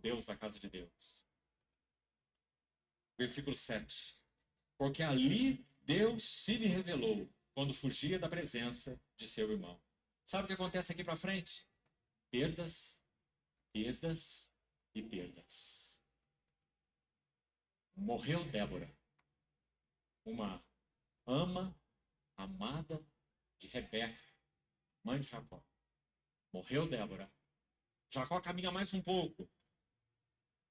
Deus da casa de Deus. Versículo 7. Porque ali Deus se lhe revelou quando fugia da presença de seu irmão. Sabe o que acontece aqui para frente? Perdas, perdas e perdas. Morreu Débora, uma ama amada de Rebeca, mãe de Jacó. Morreu Débora. Jacó caminha mais um pouco.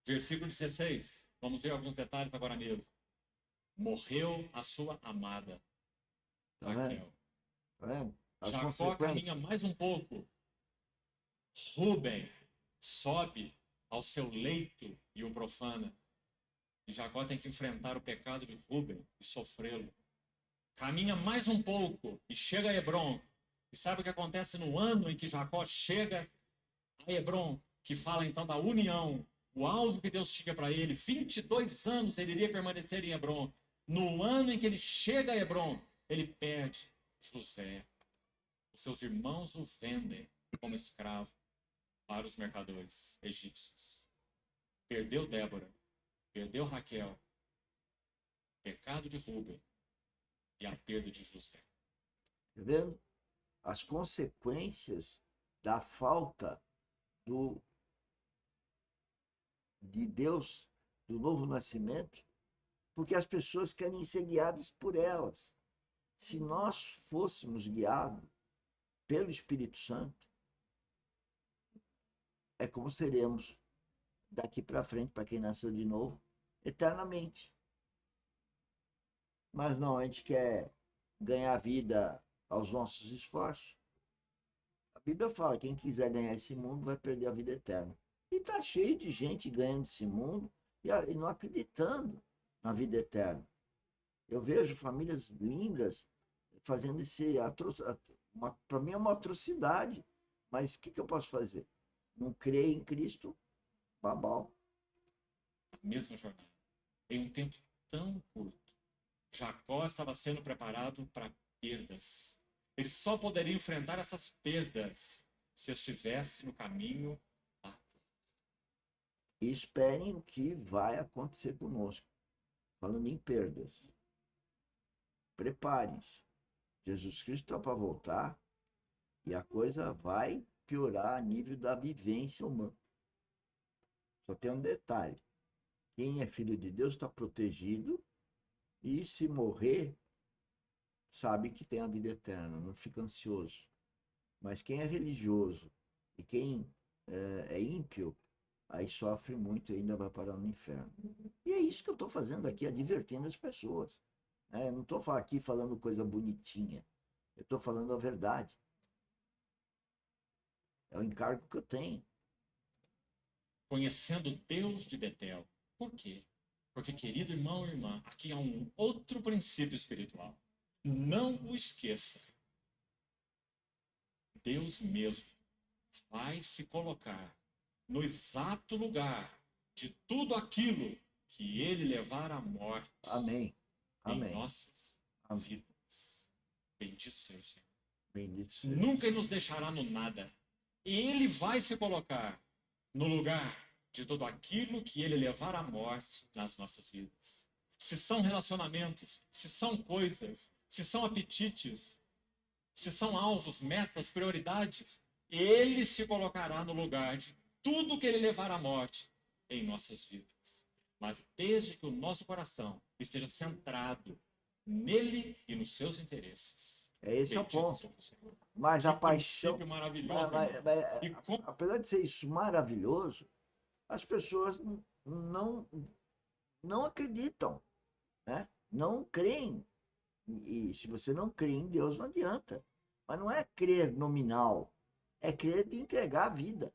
Versículo 16. Vamos ver alguns detalhes agora mesmo. Morreu a sua amada, Tá vendo? Raquel. Tá vendo? As Jacó caminha consequências. mais um pouco. Rúben sobe ao seu leito e o profana. E Jacó tem que enfrentar o pecado de Rúben e sofrê-lo. Caminha mais um pouco e chega a Hebrom. E sabe o que acontece no ano em que Jacó chega a Hebrom, que fala então da união, o alvo que Deus tinha para ele, 22 anos ele iria permanecer em Hebrom. No ano em que ele chega a Hebrom, ele perde José. Os seus irmãos o vendem como escravo para os mercadores egípcios. Perdeu Débora, perdeu Raquel, pecado de Rúben e a perda de José. Tá vendo? As consequências da falta do, de Deus, do novo nascimento, porque as pessoas querem ser guiadas por elas. Se nós fôssemos guiados pelo Espírito Santo, é como seremos daqui para frente, para quem nasceu de novo, eternamente. Mas não, a gente quer ganhar vida aos nossos esforços. A Bíblia fala: quem quiser ganhar esse mundo vai perder a vida eterna. E está cheio de gente ganhando esse mundo e não acreditando na vida eterna. Eu vejo famílias lindas fazendo esse para mim é uma atrocidade. Mas o que eu posso fazer? Não crer em Cristo, babau. A mesma jornada. Em um tempo tão curto, Jacó estava sendo preparado para perdas. Ele só poderia enfrentar essas perdas se estivesse no caminho lá. E esperem o que vai acontecer conosco. Falando em perdas, preparem-se. Jesus Cristo está para voltar e a coisa vai piorar a nível da vivência humana. Só tem um detalhe: quem é filho de Deus está protegido e se morrer, sabe que tem a vida eterna, não fica ansioso. Mas quem é religioso e quem é ímpio, aí sofre muito e ainda vai parar no inferno. E é isso que eu estou fazendo aqui, advertindo as pessoas. Eu não estou aqui falando coisa bonitinha, eu estou falando a verdade. É o encargo que eu tenho. Conhecendo Deus de Betel. Por quê? Porque, querido irmão e irmã, aqui há um outro princípio espiritual. Não o esqueça. Deus mesmo vai se colocar no exato lugar de tudo aquilo que ele levar à morte Amém. em Amém. nossas Amém. vidas. Bendito seja o Senhor. Bendito seja. Nunca nos deixará no nada. Ele vai se colocar no lugar de tudo aquilo que ele levar à morte nas nossas vidas. Se são relacionamentos, se são coisas, se são apetites, se são alvos, metas, prioridades, ele se colocará no lugar de tudo que ele levar à morte em nossas vidas. Mas desde que o nosso coração esteja centrado nele e nos seus interesses. Esse é o Bendito ponto. seja o Senhor. Mas Que a paixão, princípio maravilhoso, irmão. E como apesar de ser isso maravilhoso, as pessoas não, não acreditam, né? Não creem. E se você não crê em Deus, não adianta. Mas não é crer nominal, é crer de entregar a vida,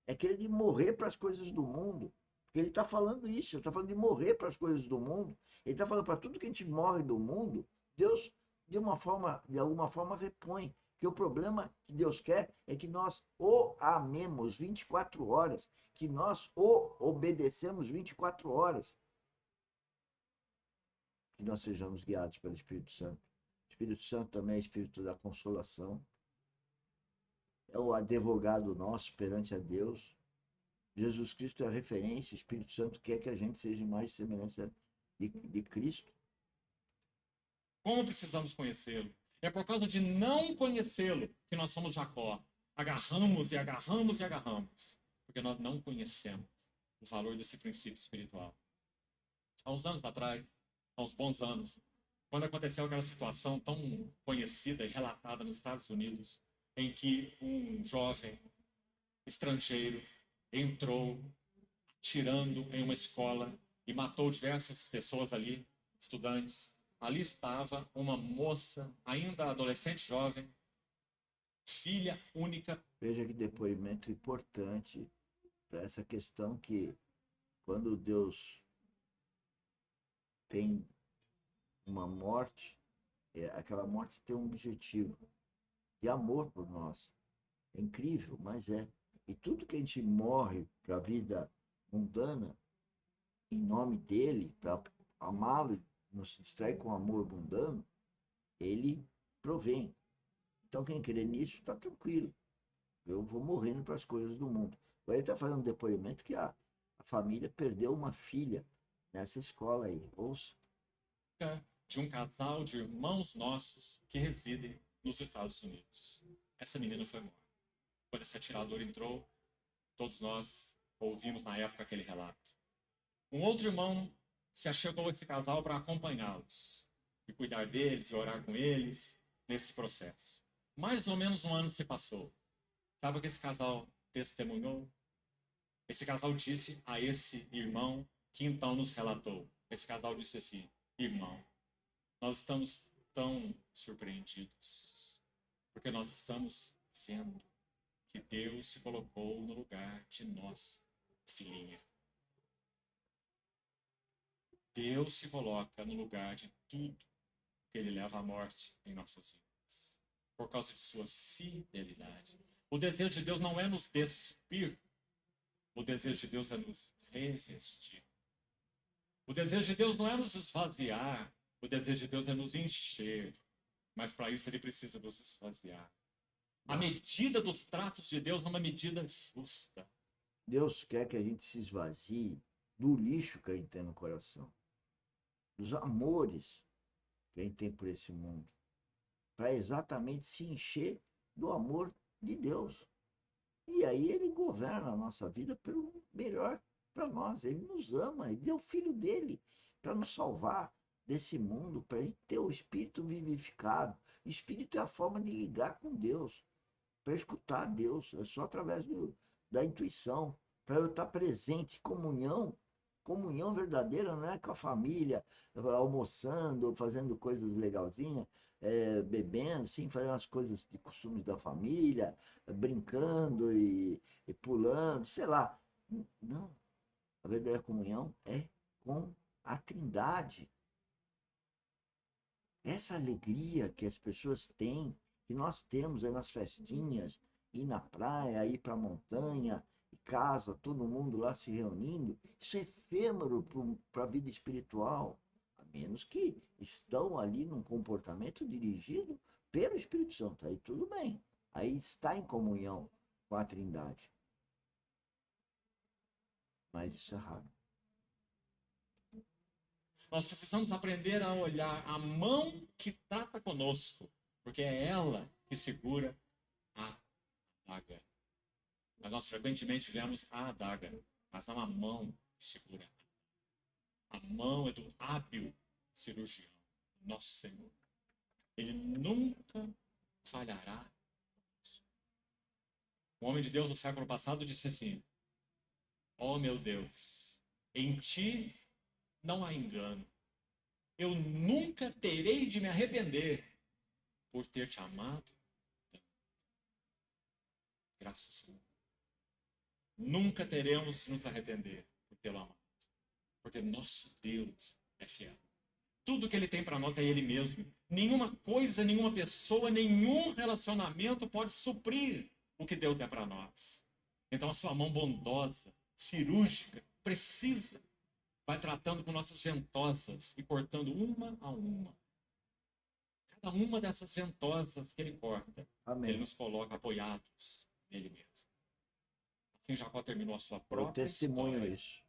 é crer de morrer para as coisas do mundo. Porque ele está falando isso, ele está falando de morrer para as coisas do mundo. Ele está falando para tudo que a gente morre do mundo, Deus, de alguma forma, repõe. Que o problema que Deus quer é que nós o amemos 24 horas, que nós o obedecemos 24 horas, que nós sejamos guiados pelo Espírito Santo. O Espírito Santo também é Espírito da consolação, é o advogado nosso perante a Deus. Jesus Cristo é a referência, o Espírito Santo quer que a gente seja mais semelhança de Cristo. Como precisamos conhecê-lo? É por causa de não conhecê-lo que nós somos Jacó. Agarramos e agarramos e agarramos. Porque nós não conhecemos o valor desse princípio espiritual. Há uns anos atrás, há uns bons anos, quando aconteceu aquela situação tão conhecida e relatada nos Estados Unidos, em que um jovem estrangeiro entrou tirando em uma escola e matou diversas pessoas ali, estudantes. Ali estava uma moça, ainda adolescente jovem, filha única. Veja que depoimento importante para essa questão que quando Deus tem uma morte, aquela morte tem um objetivo de amor por nós. É incrível, mas é. E tudo que a gente morre para a vida mundana, em nome dele, para amá-lo, não se distrai com o amor mundano, ele provém. Então, quem crer nisso, está tranquilo. Eu vou morrendo para as coisas do mundo. Agora ele está fazendo um depoimento que a família perdeu uma filha nessa escola aí. Ouça. De um casal de irmãos nossos que residem nos Estados Unidos. Essa menina foi morta. Quando esse atirador entrou, todos nós ouvimos na época aquele relato. Um outro irmão se achegou a esse casal para acompanhá-los e cuidar deles e orar com eles nesse processo. Mais ou menos um ano se passou. Sabe o que esse casal testemunhou? Esse casal disse a esse irmão que então nos relatou. Esse casal disse assim: irmão, nós estamos tão surpreendidos, porque nós estamos vendo que Deus se colocou no lugar de nossa filhinha. Deus se coloca no lugar de tudo que Ele leva à morte em nossas vidas, por causa de sua fidelidade. O desejo de Deus não é nos despir, o desejo de Deus é nos revestir. O desejo de Deus não é nos esvaziar, o desejo de Deus é nos encher, mas para isso Ele precisa nos esvaziar. A medida dos tratos de Deus é uma medida justa. Deus quer que a gente se esvazie do lixo que a gente tem no coração, dos amores que a gente tem por esse mundo, para exatamente se encher do amor de Deus. E aí ele governa a nossa vida pelo melhor para nós. Ele nos ama, ele deu o filho dele para nos salvar desse mundo, para a gente ter o espírito vivificado. Espírito é a forma de ligar com Deus, para escutar Deus, é só através da intuição, para eu estar presente, comunhão verdadeira, não é com a família, almoçando, fazendo coisas legalzinhas, bebendo, sim, fazendo as coisas de costumes da família, brincando e pulando, sei lá. Não, a verdadeira comunhão é com a Trindade. Essa alegria que as pessoas têm, que nós temos aí nas festinhas, ir na praia, ir para a montanha, e casa, todo mundo lá se reunindo, isso é efêmero para a vida espiritual, a menos que estão ali num comportamento dirigido pelo Espírito Santo. Aí tudo bem, aí está em comunhão com a Trindade. Mas isso é raro. Nós precisamos aprender a olhar a mão que trata conosco, porque é ela que segura a adaga. Mas nós frequentemente vemos a adaga, mas não a mão que segura. A mão é do hábil cirurgião, nosso Senhor. Ele nunca falhará. Um homem de Deus do século passado disse assim: oh meu Deus, em ti não há engano. Eu nunca terei de me arrepender por ter te amado. Graças a Senhor. Nunca teremos de nos arrepender por tê-lo amado. Porque nosso Deus é fiel. Tudo que Ele tem para nós é Ele mesmo. Nenhuma coisa, nenhuma pessoa, nenhum relacionamento pode suprir o que Deus é para nós. Então a sua mão bondosa, cirúrgica, precisa, vai tratando com nossas ventosas e cortando uma a uma. Cada uma dessas ventosas que Ele corta, Amém. Ele nos coloca apoiados nele mesmo. Assim Jacó terminou a sua Eu própria testemunho história. isso.